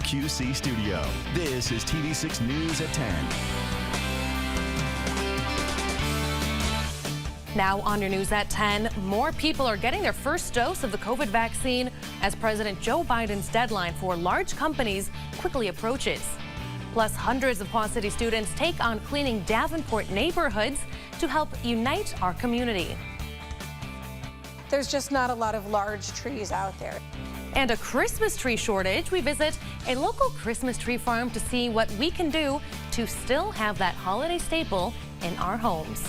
QC studio. This is TV6 News at 10. Now on your news at 10, more people are getting their first dose of the COVID vaccine as President Joe Biden's deadline for large companies quickly approaches. Plus, hundreds of Quad City students take on cleaning Davenport neighborhoods to help unite our community. There's just not a lot of large trees out there. And a Christmas tree shortage. We visit a local Christmas tree farm to see what we can do to still have that holiday staple in our homes.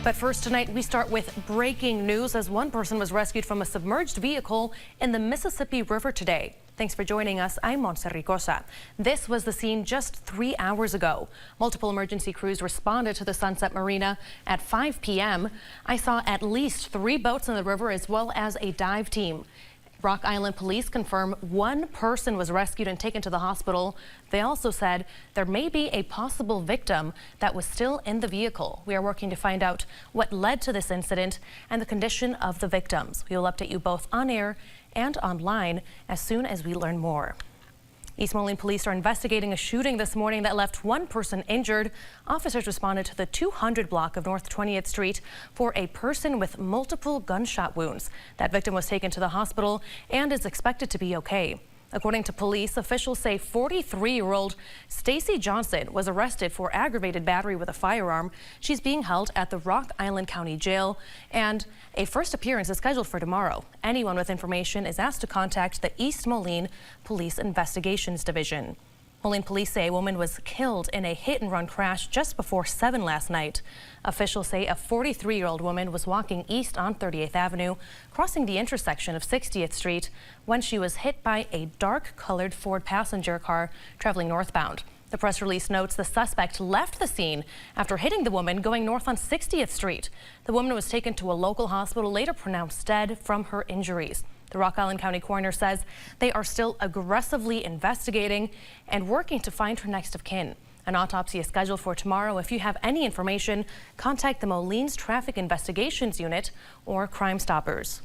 But first tonight, we start with breaking news as one person was rescued from a submerged vehicle in the Mississippi River today. Thanks for joining us. I'm Montse Ricosa. This was the scene just 3 hours ago. Multiple emergency crews responded to the Sunset Marina at 5 p.m. I saw at least 3 boats in the river as well as a dive team. Rock Island police confirm one person was rescued and taken to the hospital. They also said there may be a possible victim that was still in the vehicle. We are working to find out what led to this incident and the condition of the victims. We will update you both on air and online as soon as we learn more. East Moline police are investigating a shooting this morning that left one person injured. Officers responded to the 200 block of North 20th Street for a person with multiple gunshot wounds. That victim was taken to the hospital and is expected to be okay. According to police, officials say 43-year-old Stacy Johnson was arrested for aggravated battery with a firearm. She's being held at the Rock Island County Jail, and a first appearance is scheduled for tomorrow. Anyone with information is asked to contact the East Moline Police Investigations Division. Moline police say a woman was killed in a hit-and-run crash just before 7 last night. Officials say a 43-year-old woman was walking east on 38th Avenue, crossing the intersection of 60th Street, when she was hit by a dark-colored Ford passenger car traveling northbound. The press release notes the suspect left the scene after hitting the woman going north on 60th Street. The woman was taken to a local hospital, later pronounced dead from her injuries. The Rock Island County coroner says they are still aggressively investigating and working to find her next of kin. An autopsy is scheduled for tomorrow. If you have any information, contact the Moline's Traffic Investigations Unit or Crime Stoppers.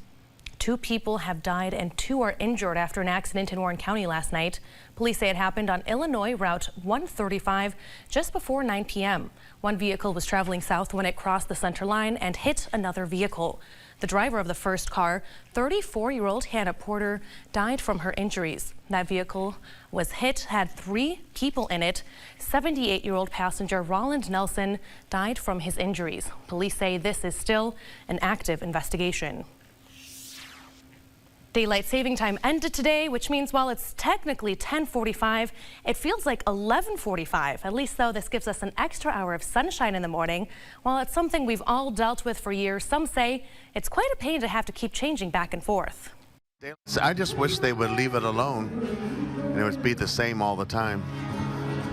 2 people have died and 2 are injured after an accident in Warren County last night. Police say it happened on Illinois Route 135 just before 9 p.m. One vehicle was traveling south when it crossed the center line and hit another vehicle. The driver of the first car, 34-year-old Hannah Porter, died from her injuries. That vehicle was hit, had 3 people in it. 78-year-old passenger Roland Nelson died from his injuries. Police say this is still an active investigation. Daylight saving time ended today, which means while it's technically 10:45, it feels like 11:45. At least, though, this gives us an extra hour of sunshine in the morning. While it's something we've all dealt with for years, some say it's quite a pain to have to keep changing back and forth. I just wish they would leave it alone and it would be the same all the time.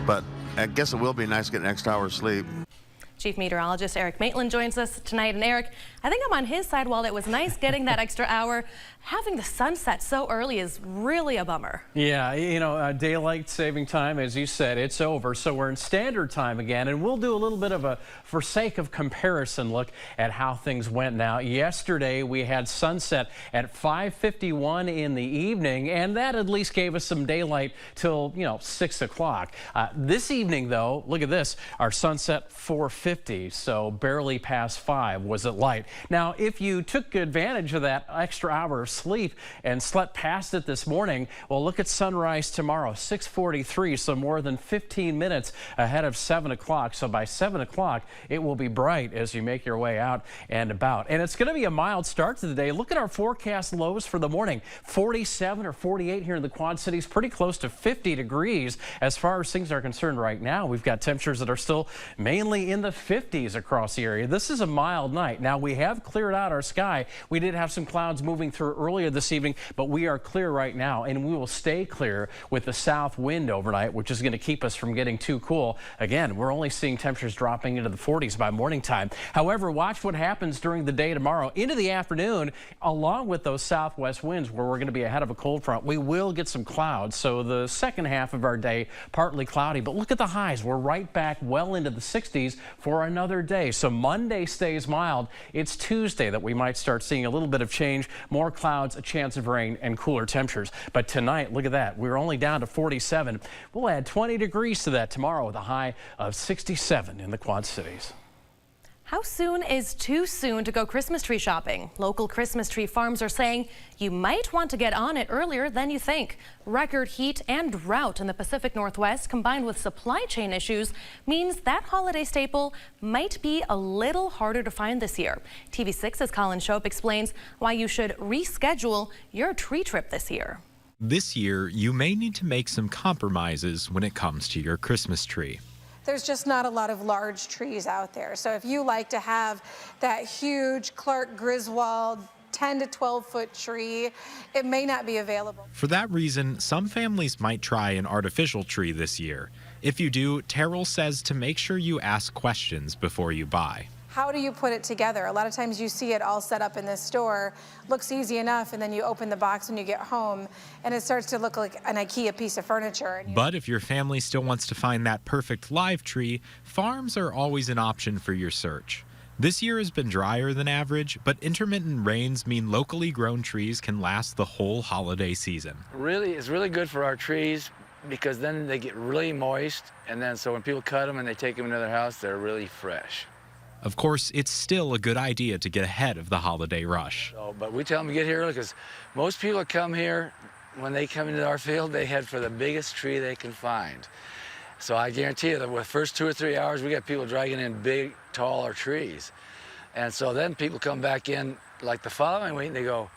But I guess it will be nice to get an extra hour of sleep. Chief Meteorologist Eric Maitland joins us tonight. And Eric, I think I'm on his side. While it was nice getting that extra hour, having the sunset so early is really a bummer. Yeah, you know, daylight saving time, as you said, it's over. So we're in standard time again, and we'll do a little bit of a, for sake of comparison, look at how things went. Now, yesterday we had sunset at 5:51 in the evening, and that at least gave us some daylight till, 6 o'clock. This evening, though, look at this, our sunset 4:50, so barely past 5 was it light. Now, if you took advantage of that extra hour of sleep and slept past it this morning, well, look at sunrise tomorrow, 6:43, so more than 15 minutes ahead of 7 o'clock. So by 7 o'clock, it will be bright as you make your way out and about. And it's going to be a mild start to the day. Look at our forecast lows for the morning, 47 or 48 here in the Quad Cities, pretty close to 50 degrees as far as things are concerned right now. We've got temperatures that are still mainly in the 50s across the area. This is a mild night. Now, we have cleared out our sky. We did have some clouds moving through earlier this evening, but we are clear right now, and we will stay clear with the south wind overnight, which is going to keep us from getting too cool. Again, we're only seeing temperatures dropping into the 40s by morning time. However, watch what happens during the day tomorrow into the afternoon, along with those southwest winds where we're going to be ahead of a cold front. We will get some clouds, so the second half of our day partly cloudy, but look at the highs. We're right back well into the 60s for another day. So Monday stays mild. It's Tuesday that we might start seeing a little bit of change, more clouds clouds, a chance of rain, and cooler temperatures. But tonight, look at that. We're only down to 47. We'll add 20 degrees to that tomorrow with a high of 67 in the Quad Cities. How soon is too soon to go Christmas tree shopping? Local Christmas tree farms are saying you might want to get on it earlier than you think. Record heat and drought in the Pacific Northwest combined with supply chain issues means that holiday staple might be a little harder to find this year. TV6's Colin Shope explains why you should reschedule your tree trip this year. This year, you may need to make some compromises when it comes to your Christmas tree. There's just not a lot of large trees out there. So if you like to have that huge Clark Griswold 10 to 12 foot tree, it may not be available. For that reason, some families might try an artificial tree this year. If you do, Terrell says to make sure you ask questions before you buy. How do you put it together? A lot of times you see it all set up in this store, looks easy enough, and then you open the box when you get home, and it starts to look like an IKEA piece of furniture. But if your family still wants to find that perfect live tree, farms are always an option for your search. This year has been drier than average, but intermittent rains mean locally grown trees can last the whole holiday season. It's really good for our trees because then they get really moist, and then so when people cut them and they take them into their house, they're really fresh. Of course, it's still a good idea to get ahead of the holiday rush. But we tell them to get here early because most people that come here, when they come into our field, they head for the biggest tree they can find. So I guarantee you that with the first 2 or 3 hours, we got people dragging in big, taller trees. And so then people come back in like the following week and they go,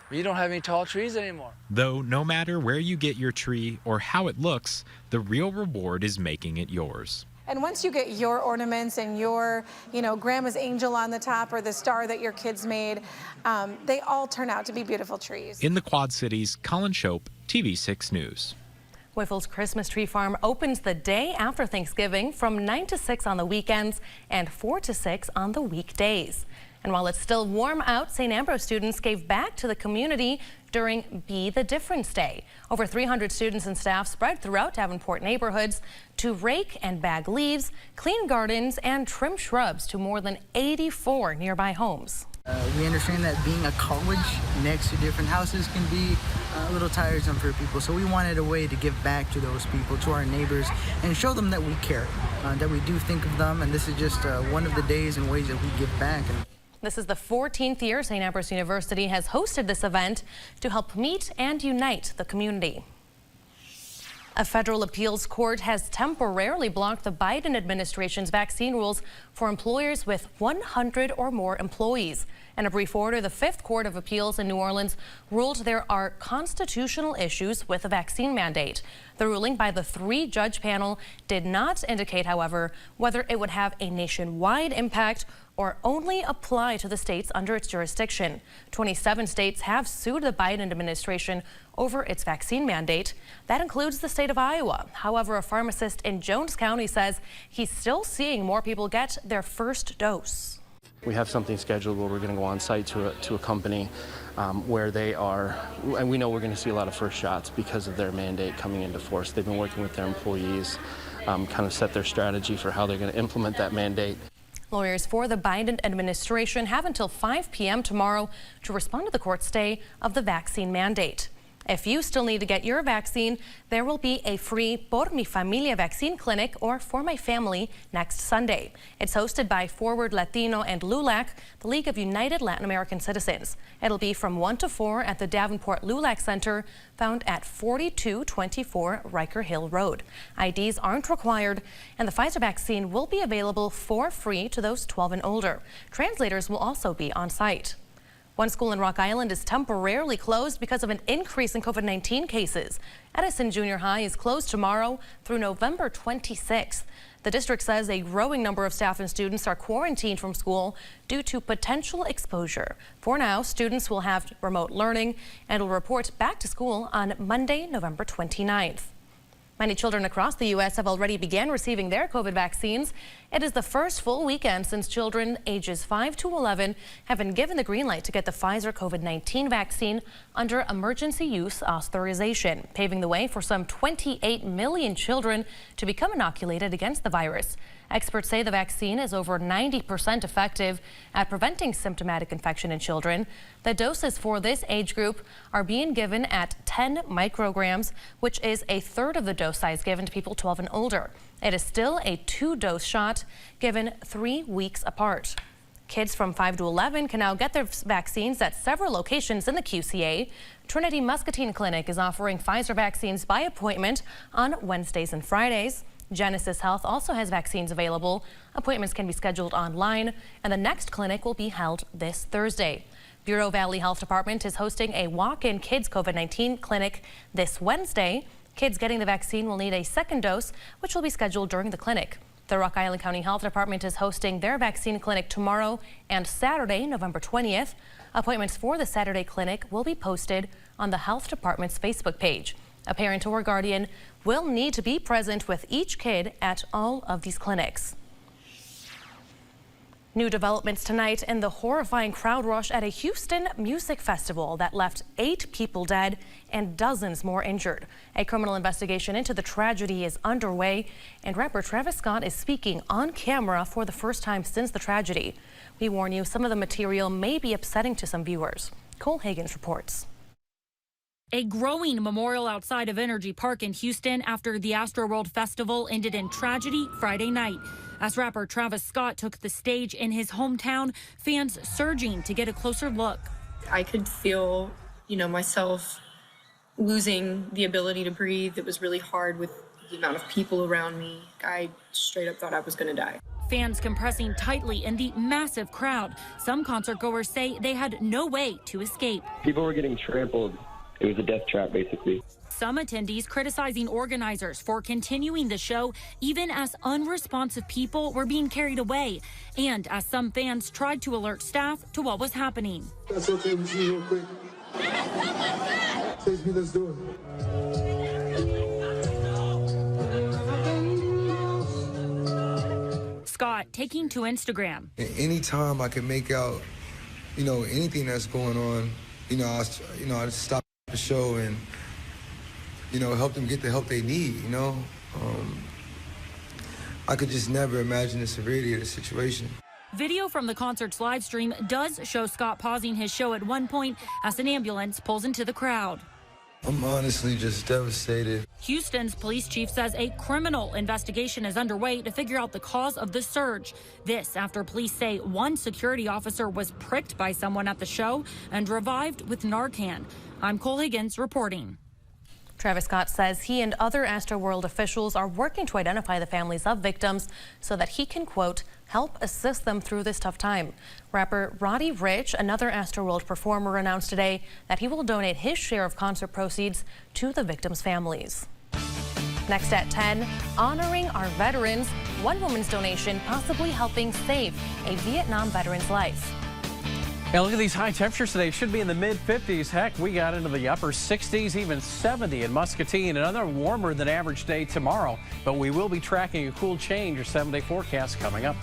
you don't have any tall trees anymore. Though no matter where you get your tree or how it looks, the real reward is making it yours. And once you get your ornaments and your, grandma's angel on the top or the star that your kids made, they all turn out to be beautiful trees. In the Quad Cities, Colin Shope, TV6 News. Whiffle's Christmas Tree Farm opens the day after Thanksgiving from 9 to 6 on the weekends and 4 to 6 on the weekdays. And while it's still warm out, St. Ambrose students gave back to the community during Be the Difference Day. Over 300 students and staff spread throughout Davenport neighborhoods to rake and bag leaves, clean gardens, and trim shrubs to more than 84 nearby homes. We understand that being a college next to different houses can be a little tiresome for people, so we wanted a way to give back to those people, to our neighbors, and show them that we care, that we do think of them, and this is just one of the days and ways that we give back. This is the 14th year St. Ambrose University has hosted this event to help meet and unite the community. A federal appeals court has temporarily blocked the Biden administration's vaccine rules for employers with 100 or more employees. In a brief order, the Fifth Court of Appeals in New Orleans ruled there are constitutional issues with a vaccine mandate. The ruling by the 3-judge panel did not indicate, however, whether it would have a nationwide impact or only apply to the states under its jurisdiction. 27 states have sued the Biden administration over its vaccine mandate. That includes the state of Iowa. However, a pharmacist in Jones County says he's still seeing more people get their first dose. We have something scheduled where we're going to go on site to a company where they are, and we know we're going to see a lot of first shots because of their mandate coming into force. They've been working with their employees, kind of set their strategy for how they're going to implement that mandate. Lawyers for the Biden administration have until 5 p.m. tomorrow to respond to the court's stay of the vaccine mandate. If you still need to get your vaccine, there will be a free Por Mi Familia vaccine clinic, or For My Family, next Sunday. It's hosted by Forward Latino and LULAC, the League of United Latin American Citizens. It'll be from 1 to 4 at the Davenport LULAC Center, found at 4224 Riker Hill Road. IDs aren't required, and the Pfizer vaccine will be available for free to those 12 and older. Translators will also be on site. One school in Rock Island is temporarily closed because of an increase in COVID-19 cases. Edison Junior High is closed tomorrow through November 26th. The district says a growing number of staff and students are quarantined from school due to potential exposure. For now, students will have remote learning and will report back to school on Monday, November 29th. Many children across the U.S. have already began receiving their COVID vaccines. It is the first full weekend since children ages 5 to 11 have been given the green light to get the Pfizer COVID-19 vaccine under emergency use authorization, paving the way for some 28 million children to become inoculated against the virus. Experts say the vaccine is over 90% effective at preventing symptomatic infection in children. The doses for this age group are being given at 10 micrograms, which is a third of the dose size given to people 12 and older. It is still a 2-dose shot given 3 weeks apart. Kids from 5 to 11 can now get their vaccines at several locations in the QCA. Trinity Muscatine Clinic is offering Pfizer vaccines by appointment on Wednesdays and Fridays. Genesis Health also has vaccines available. Appointments can be scheduled online, and the next clinic will be held this Thursday. Bureau Valley Health Department is hosting a walk-in kids COVID-19 clinic this Wednesday. Kids getting the vaccine will need a second dose, which will be scheduled during the clinic. The Rock Island County Health Department is hosting their vaccine clinic tomorrow and Saturday, November 20th. Appointments for the Saturday clinic will be posted on the Health Department's Facebook page. A parent or guardian will need to be present with each kid at all of these clinics. New developments tonight in the horrifying crowd rush at a Houston music festival that left 8 people dead and dozens more injured. A criminal investigation into the tragedy is underway, and rapper Travis Scott is speaking on camera for the first time since the tragedy. We warn you, some of the material may be upsetting to some viewers. Cole Higgins reports. A growing memorial outside of Energy Park in Houston after the Astroworld Festival ended in tragedy Friday night. As rapper Travis Scott took the stage in his hometown, fans surging to get a closer look. I could feel, myself losing the ability to breathe. It was really hard with the amount of people around me. I straight up thought I was going to die. Fans compressing tightly in the massive crowd. Some concert goers say they had no way to escape. People were getting trampled. It was a death trap, basically. Some attendees criticizing organizers for continuing the show, even as unresponsive people were being carried away, and as some fans tried to alert staff to what was happening. That's okay with me real quick. Take me, let's do it. Scott taking to Instagram. Anytime I can make out, anything that's going on, I just stop the show and help them get the help they need. I could just never imagine the severity of the situation. Video from the concert's live stream does show Scott pausing his show at one point as an ambulance pulls into the crowd. I'm honestly just devastated. Houston's police chief says a criminal investigation is underway to figure out the cause of the surge. This after police say one security officer was pricked by someone at the show and revived with Narcan. I'm Cole Higgins reporting. Travis Scott says he and other Astroworld officials are working to identify the families of victims so that he can, quote, help assist them through this tough time. Rapper Roddy Ricch, another Astroworld performer, announced today that he will donate his share of concert proceeds to the victims' families. Next at 10, honoring our veterans, one woman's donation possibly helping save a Vietnam veteran's life. Yeah, look at these high temperatures today. It should be in the mid-50s. Heck, we got into the upper 60s, even 70 in Muscatine. Another warmer than average day tomorrow, but we will be tracking a cool change. Your 7-day forecast coming up.